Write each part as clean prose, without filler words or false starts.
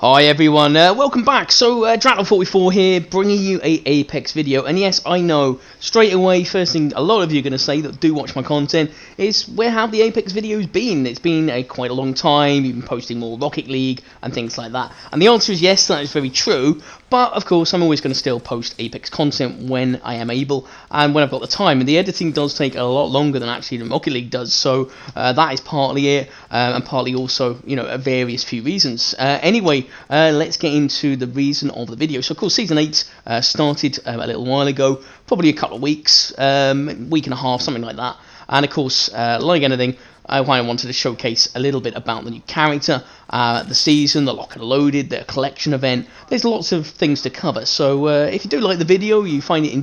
Hi everyone, welcome back. So Drattle44 here, bringing you a Apex video. And yes, I know, straight away, first thing a lot of you are going to say that do watch my content is, where have the Apex videos been? It's been quite a long time, you've been posting more Rocket League and things like that. And the answer is yes, that is very true. But of course, I'm always going to still post Apex content when I am able and when I've got the time. And the editing does take a lot longer than actually the Rocket League does. So that is partly it, and partly also, you know, various few reasons. Anyway, let's get into the reason of the video. So of course, Season 8 started a little while ago, probably a couple of weeks, week and a half, something like that. And of course, like anything, I wanted to showcase a little bit about the new character, the season, the Lock and Loaded, the collection event. There's lots of things to cover. So if you do like the video, you find it you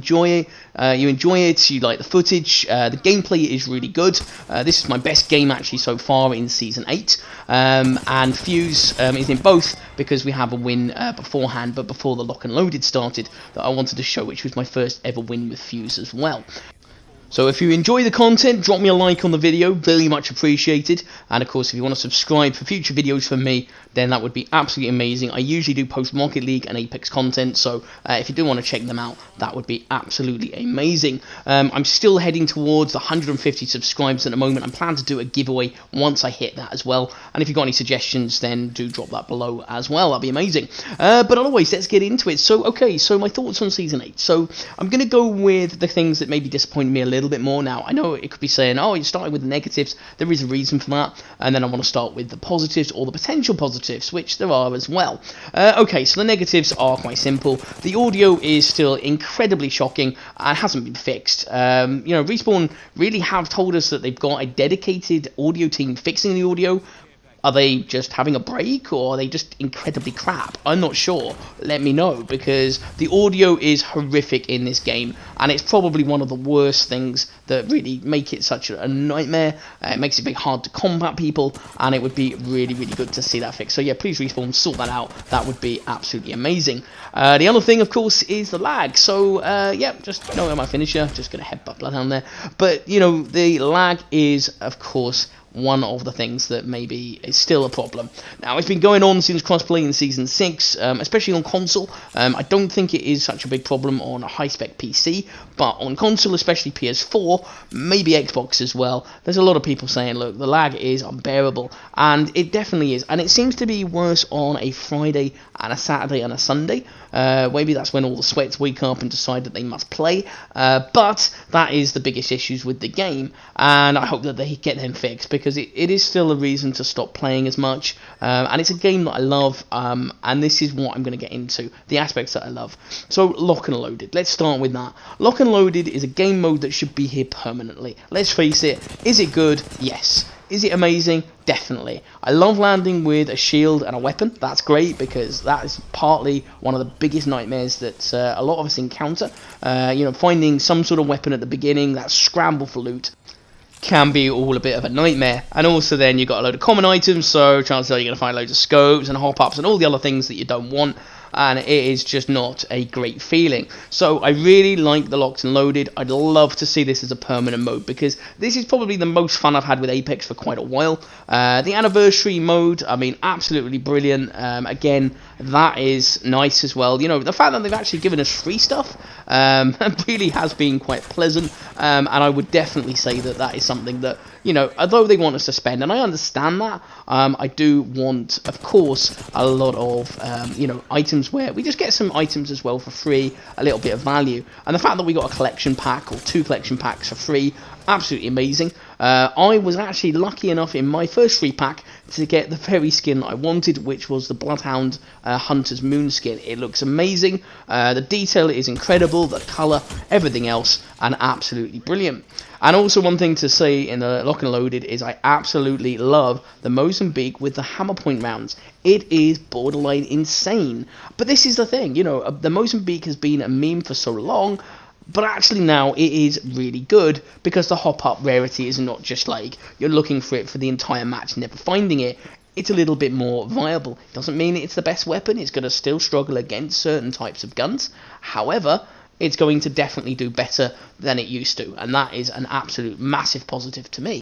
enjoy it, you like the footage, the gameplay is really good. This is my best game actually so far in Season 8. And Fuse is in both because we have a win beforehand, but before the Lock and Loaded started, that I wanted to show, which was my first ever win with Fuse as well. So if you enjoy the content, drop me a like on the video, very much appreciated. And of course, if you want to subscribe for future videos from me, then that would be absolutely amazing. I usually do post Rocket League and Apex content, so if you do want to check them out, that would be absolutely amazing. I'm still heading towards the 150 subscribers at the moment. I'm planning to do a giveaway once I hit that as well. And if you've got any suggestions, then do drop that below as well. That'd be amazing. But otherwise, let's get into it. So, okay, so my thoughts on Season 8. So I'm going to go with the things that maybe disappointed me a little bit more. Now I know it could be saying, oh, you started with the negatives. There is a reason for that, and then I want to start with the positives, or the potential positives, which there are as well. Okay, so the negatives are quite simple. The audio is still incredibly shocking and hasn't been fixed. You know, Respawn really have told us that they've got a dedicated audio team fixing the audio. Are they just having a break, or are they just incredibly crap? I'm not sure. Let me know, because the audio is horrific in this game, and it's probably one of the worst things that really make it such a nightmare. It makes it very hard to combat people, and it would be really, really good to see that fixed. So yeah, please Respawn, sort that out. That would be absolutely amazing. The other thing, of course, is the lag. So yeah, just know my finisher. Just gonna headbutt Bloodhound there. But you know, the lag is, of course, one of the things that maybe is still a problem. Now, it's been going on since crossplay in Season 6, especially on console. I don't think it is such a big problem on a high-spec PC, but on console, especially PS4, maybe Xbox as well, there's a lot of people saying, look, the lag is unbearable, and it definitely is. And it seems to be worse on a Friday and a Saturday and a Sunday. Maybe that's when all the sweats wake up and decide that they must play, but that is the biggest issues with the game, and I hope that they get them fixed, because it is still a reason to stop playing as much, and it's a game that I love, and this is what I'm going to get into, the aspects that I love. So, Lock and Loaded, let's start with that. Lock and Loaded is a game mode that should be here permanently. Let's face it, is it good? Yes. Is it amazing? Definitely. I love landing with a shield and a weapon. That's great, because that is partly one of the biggest nightmares that a lot of us encounter. You know, finding some sort of weapon at the beginning, that scramble for loot, can be all a bit of a nightmare. And also then you've got a load of common items, so chances are you're going to find loads of scopes and hop-ups and all the other things that you don't want, and it is just not a great feeling. So I really like the Locked and Loaded. I'd love to see this as a permanent mode, because this is probably the most fun I've had with Apex for quite a while. The anniversary mode, I mean, absolutely brilliant. Again, that is nice as well. You know, the fact that they've actually given us free stuff really has been quite pleasant, and I would definitely say that that is something that, you know, although they want us to spend, and I understand that, I do want, of course, a lot of, you know, items where we just get some items as well for free, a little bit of value. And the fact that we got a collection pack, or 2 collection packs for free, absolutely amazing. I was actually lucky enough in my first free pack to get the very skin I wanted, which was the Bloodhound Hunter's Moon skin. It looks amazing, the detail is incredible, the colour, everything else, and absolutely brilliant. And also, one thing to say in the Lock and Loaded is I absolutely love the Mozambique with the hammer point rounds. It is borderline insane. But this is the thing, you know, the Mozambique has been a meme for so long, but actually now it is really good, because the hop-up rarity is not just like you're looking for it for the entire match, never finding it. It's a little bit more viable. Doesn't mean it's the best weapon. It's going to still struggle against certain types of guns. However, it's going to definitely do better than it used to, and that is an absolute massive positive to me.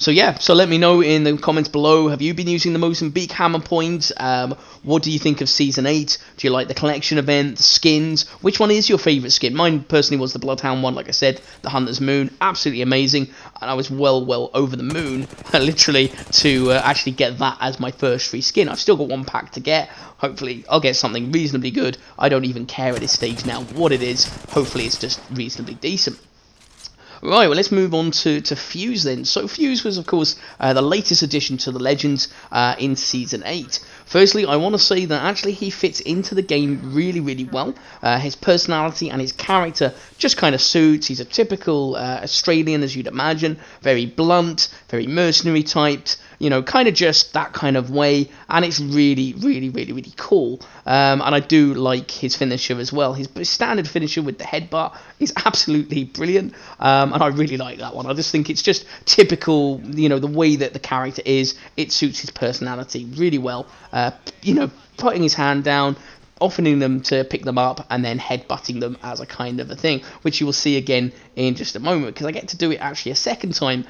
So yeah, so let me know in the comments below, have you been using the Mozambique hammer point? What do you think of Season 8? Do you like the collection event, the skins? Which one is your favourite skin? Mine personally was the Bloodhound one, like I said, the Hunter's Moon, absolutely amazing, and I was well over the moon, literally, to actually get that as my first free skin. I've still got one pack to get. Hopefully I'll get something reasonably good. I don't even care at this stage now what it is. Hopefully it's just reasonably decent. Right, well, let's move on to Fuse then. So Fuse was, of course, the latest addition to the Legends in Season 8. Firstly, I want to say that actually he fits into the game really well. His personality and his character just kind of suits. He's a typical Australian, as you'd imagine. Very blunt, very mercenary typed, you know, kind of just that kind of way. And it's really cool. And I do like his finisher as well. His standard finisher with the headbutt is absolutely brilliant. And I really like that one. I just think it's just typical, you know, the way that the character is. It suits his personality really well. You know, putting his hand down, offering them to pick them up, and then headbutting them as a kind of a thing, which you will see again in just a moment, because I get to do it actually a second time,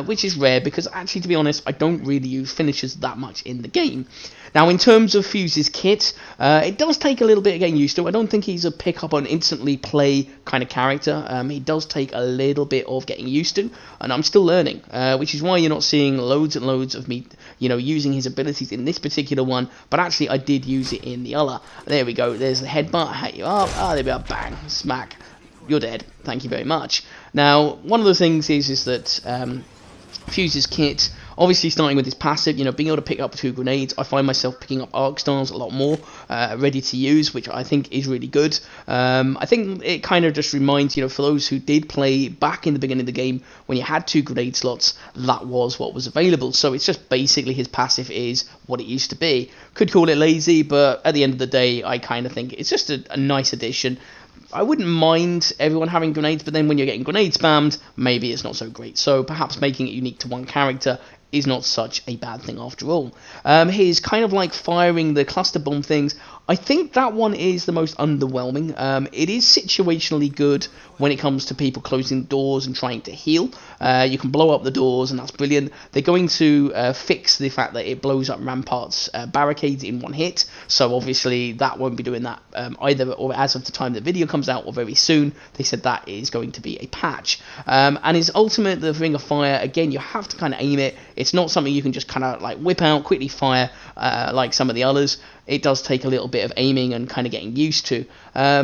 which is rare, because actually, to be honest, I don't really use finishers that much in the game. Now, in terms of Fuse's kit, it does take a little bit of getting used to. I don't think he's a pick up and instantly play kind of character. He does take a little bit of getting used to, and I'm still learning, which is why you're not seeing loads and loads of me, you know, using his abilities in this particular one, but actually I did use it in the other. There we go, there's the headbutt, hit you up, there we are, bang, smack, you're dead, thank you very much. Now, one of the things is that Fuse's kit, obviously starting with his passive, you know, being able to pick up 2 grenades, I find myself picking up arc stars a lot more, ready to use, which I think is really good. I think it kind of just reminds, you know, for those who did play back in the beginning of the game, when you had 2 grenade slots, that was what was available. So it's just basically his passive is what it used to be. Could call it lazy, but at the end of the day, I kind of think it's just a nice addition. I wouldn't mind everyone having grenades, but then when you're getting grenade spammed, maybe it's not so great. So perhaps making it unique to one character is not such a bad thing after all. His kind of like firing the cluster bomb things, I think that one is the most underwhelming. It is situationally good when it comes to people closing doors and trying to heal. You can blow up the doors, and that's brilliant. They're going to fix the fact that it blows up Rampart's barricades in one hit, so obviously that won't be doing that either, or as of the time the video comes out, or very soon. They said that is going to be a patch. And his ultimate, the Ring of Fire, again, you have to kind of aim it. It's not something you can just kind of like whip out, quickly fire like some of the others. It does take a little bit of aiming and kind of getting used to.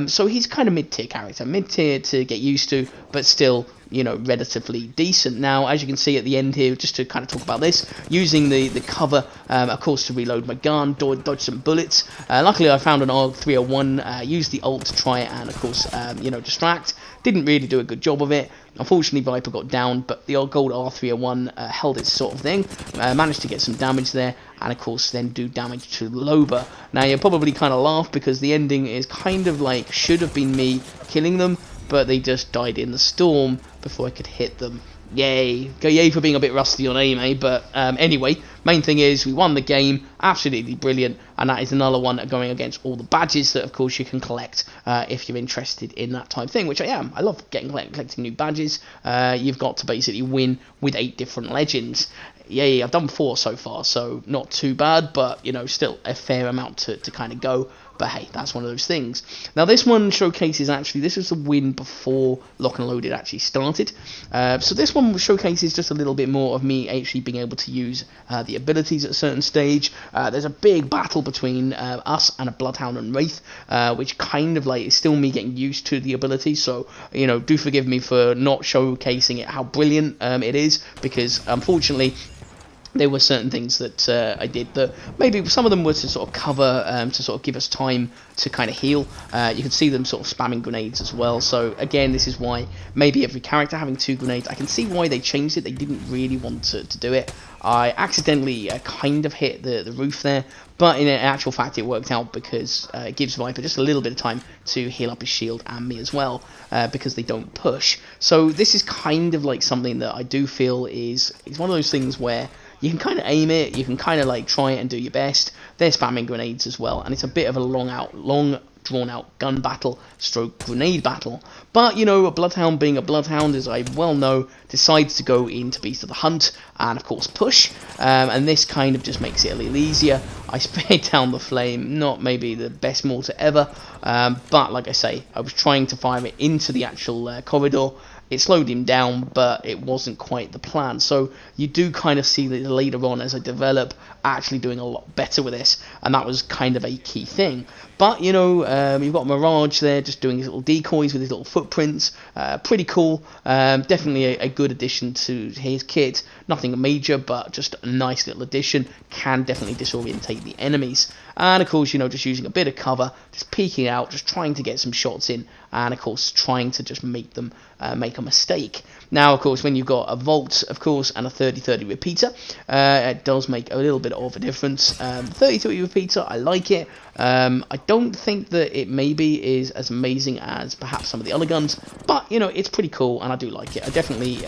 So he's kind of mid-tier character, mid-tier to get used to, but still, you know, relatively decent. Now, as you can see at the end here, just to kind of talk about this, using the cover, of course, to reload my gun, dodge some bullets. Luckily, I found an AUG-301, used the ult to try and, of course, you know, distract. Didn't really do a good job of it. Unfortunately, Viper got down, but the old gold R301 held its sort of thing. Managed to get some damage there, and of course then do damage to Loba. Now, you'll probably kind of laugh, because the ending is kind of like, should have been me killing them, but they just died in the storm before I could hit them. Yay. Go yay for being a bit rusty on aim, eh? But anyway, main thing is we won the game, absolutely brilliant, and that is another one going against all the badges that, of course, you can collect if you're interested in that type of thing, which I am. I love collecting new badges. You've got to basically win with 8 different legends. Yay, I've done 4 so far, so not too bad, but, you know, still a fair amount to kind of go. But hey, that's one of those things. Now, this one showcases, actually, this was the win before Lock and Loaded actually started. So this one showcases just a little bit more of me actually being able to use the abilities at a certain stage. There's a big battle between us and a Bloodhound and Wraith, which kind of like is still me getting used to the abilities. So, you know, do forgive me for not showcasing it, how brilliant it is, because unfortunately, there were certain things that I did that maybe some of them were to sort of cover, to sort of give us time to kind of heal. You can see them sort of spamming grenades as well. So again, this is why maybe every character having 2 grenades. I can see why they changed it. They didn't really want to do it. I accidentally kind of hit the roof there, but in actual fact it worked out, because it gives Viper just a little bit of time to heal up his shield and me as well, because they don't push. So this is kind of like something that I do feel is one of those things where you can kind of aim it, you can kind of like try it and do your best. They're spamming grenades as well, and it's a bit of a long drawn out gun battle stroke grenade battle. But you know, a Bloodhound being a Bloodhound, as I well know, decides to go into Beast of the Hunt and of course push, and this kind of just makes it a little easier. I sprayed down the flame, not maybe the best mortar ever, but like I say, I was trying to fire it into the actual corridor. It slowed him down, but it wasn't quite the plan. So you do kind of see that later on as I develop, actually doing a lot better with this, and that was kind of a key thing. But you know, you've got Mirage there, just doing his little decoys with his little footprints. Pretty cool. Definitely a good addition to his kit. Nothing major, but just a nice little addition. Can definitely disorientate the enemies. And of course, you know, just using a bit of cover, just peeking out, just trying to get some shots in, and of course trying to just make them make a mistake. Now, of course, when you've got a Vault, of course, and a 30-30 repeater, it does make a little bit of a difference. 30-30 repeater, I like it. I don't think that it maybe is as amazing as perhaps some of the other guns, but you know, it's pretty cool, and I do like it. I definitely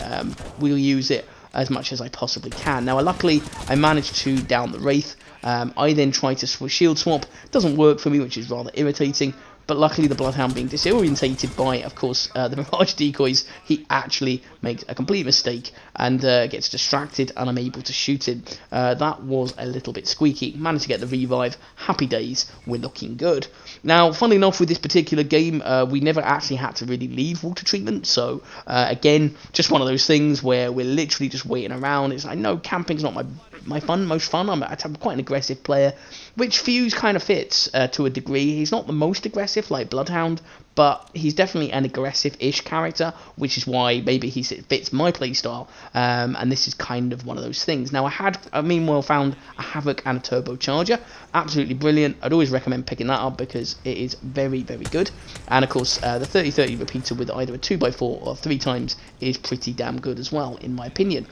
will use it as much as I possibly can. Now, luckily, I managed to down the Wraith. I then try to shield swap. Doesn't work for me, which is rather irritating. But luckily, the Bloodhound being disorientated by, of course, the Mirage decoys, he actually makes a complete mistake and gets distracted, and I'm able to shoot him. That was a little bit squeaky. Managed to get the revive. Happy days. We're looking good. Now, funnily enough, with this particular game, we never actually had to really leave water treatment. So, again, just one of those things where we're literally just waiting around. I know camping's not most fun. I'm quite an aggressive player, which Fuse kind of fits to a degree. He's not the most aggressive like Bloodhound, but he's definitely an aggressive-ish character, which is why maybe he fits my playstyle, and this is kind of one of those things. Now, I meanwhile found a Havoc and a Turbocharger, absolutely brilliant. I'd always recommend picking that up because it is very, very good, and of course, the 30-30 repeater with either a 2x4 or 3 times is pretty damn good as well, in my opinion.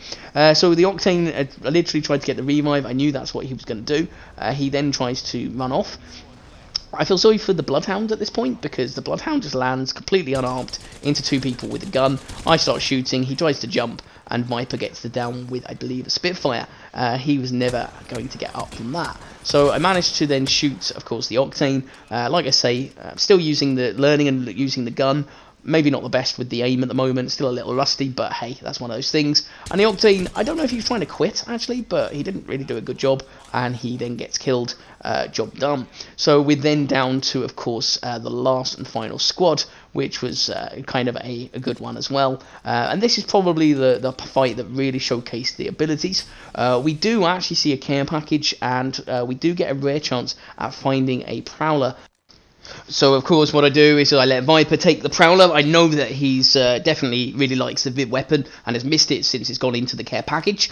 So the Octane, I literally tried to get the revive. I knew that's what he was going to do. He then tries to run off. I feel sorry for the Bloodhound at this point, because the Bloodhound just lands completely unarmed into 2 people with a gun. I start shooting, he tries to jump, and Viper gets the down with, I believe, a Spitfire. He was never going to get up from that. So I managed to then shoot, of course, the Octane. Like I say, still learning and using the gun. Maybe not the best with the aim at the moment, still a little rusty, but hey, that's one of those things. And the Octane, I don't know if he was trying to quit, actually, but he didn't really do a good job, and he then gets killed, job done. So we're then down to, of course, the last and final squad, which was kind of a good one as well. And this is probably the fight that really showcased the abilities. We do actually see a care package, and we do get a rare chance at finding a Prowler. So of course what I do is I let Viper take the Prowler. I know that he's definitely really likes the Viv weapon and has missed it since it's gone into the care package.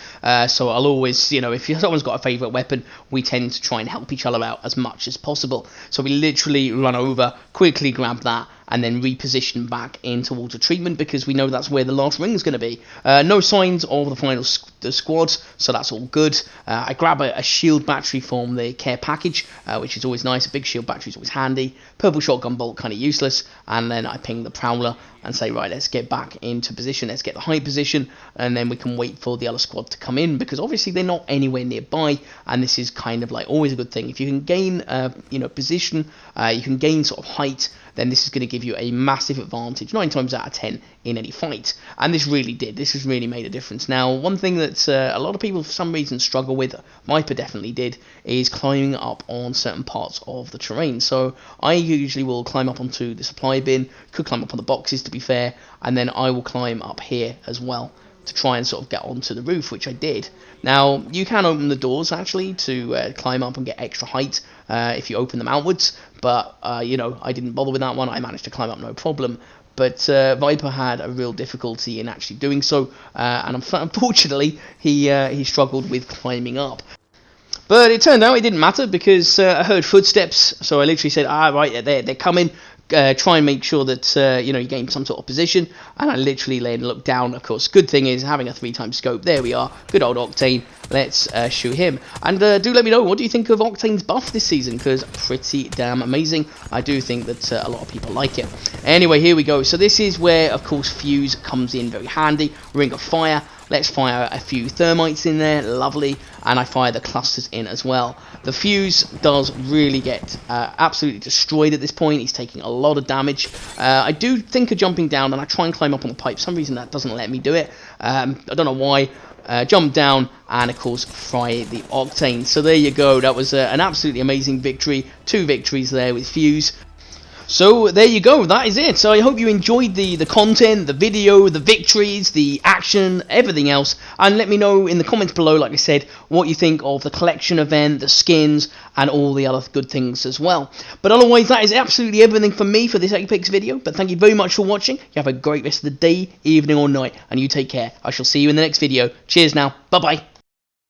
So I'll always, you know, if someone's got a favourite weapon, we tend to try and help each other out as much as possible. So we literally run over, quickly grab that, and then reposition back into water treatment, because we know that's where the last ring is going to be. No signs of the final squads, so that's all good. I grab a shield battery from the care package, which is always nice. A big shield battery is always handy. Purple shotgun bolt, kind of useless. And then I ping the Prowler and say, right, let's get back into position. Let's get the high position, and then we can wait for the other squad to come in, because obviously they're not anywhere nearby, and this is kind of like always a good thing. If you can gain, position, you can gain sort of height, then this is going to give you a massive advantage 9 times out of 10 in any fight. And this really did. This has really made a difference. Now, one thing that a lot of people for some reason struggle with, Viper definitely did, is climbing up on certain parts of the terrain. So I usually will climb up onto the supply bin, could climb up on the boxes to be fair, and then I will climb up here as well to try and sort of get onto the roof, which I did. Now, you can open the doors actually to climb up and get extra height if you open them outwards, but I didn't bother with that one. I managed to climb up no problem. But Viper had a real difficulty in actually doing so, and unfortunately he struggled with climbing up. But it turned out it didn't matter, because I heard footsteps, so I literally said, right, they're coming. Try and make sure that you gain some sort of position, and I literally then look down. Of course, good thing is having a 3-time scope. There we are, good old Octane. Let's shoot him, and do let me know, what do you think of Octane's buff this season, because pretty damn amazing. I do think that a lot of people like it. Anyway, here we go. So this is where, of course, Fuse comes in very handy. Ring of Fire. Let's fire a few thermites in there, lovely, and I fire the clusters in as well. The fuse does really get absolutely destroyed at this point. He's taking a lot of damage. I do think of jumping down, and I try and climb up on the pipe. For some reason that doesn't let me do it. I don't know why. Jump down and of course fry the octane. So there you go, that was an absolutely amazing victory. 2 victories there with Fuse. So there you go, that is it. So I hope you enjoyed the content, the video, the victories, the action, everything else. And let me know in the comments below, like I said, what you think of the collection event, the skins, and all the other good things as well. But otherwise, that is absolutely everything from me for this Apex video. But thank you very much for watching. You have a great rest of the day, evening, or night. And you take care. I shall see you in the next video. Cheers now. Bye-bye.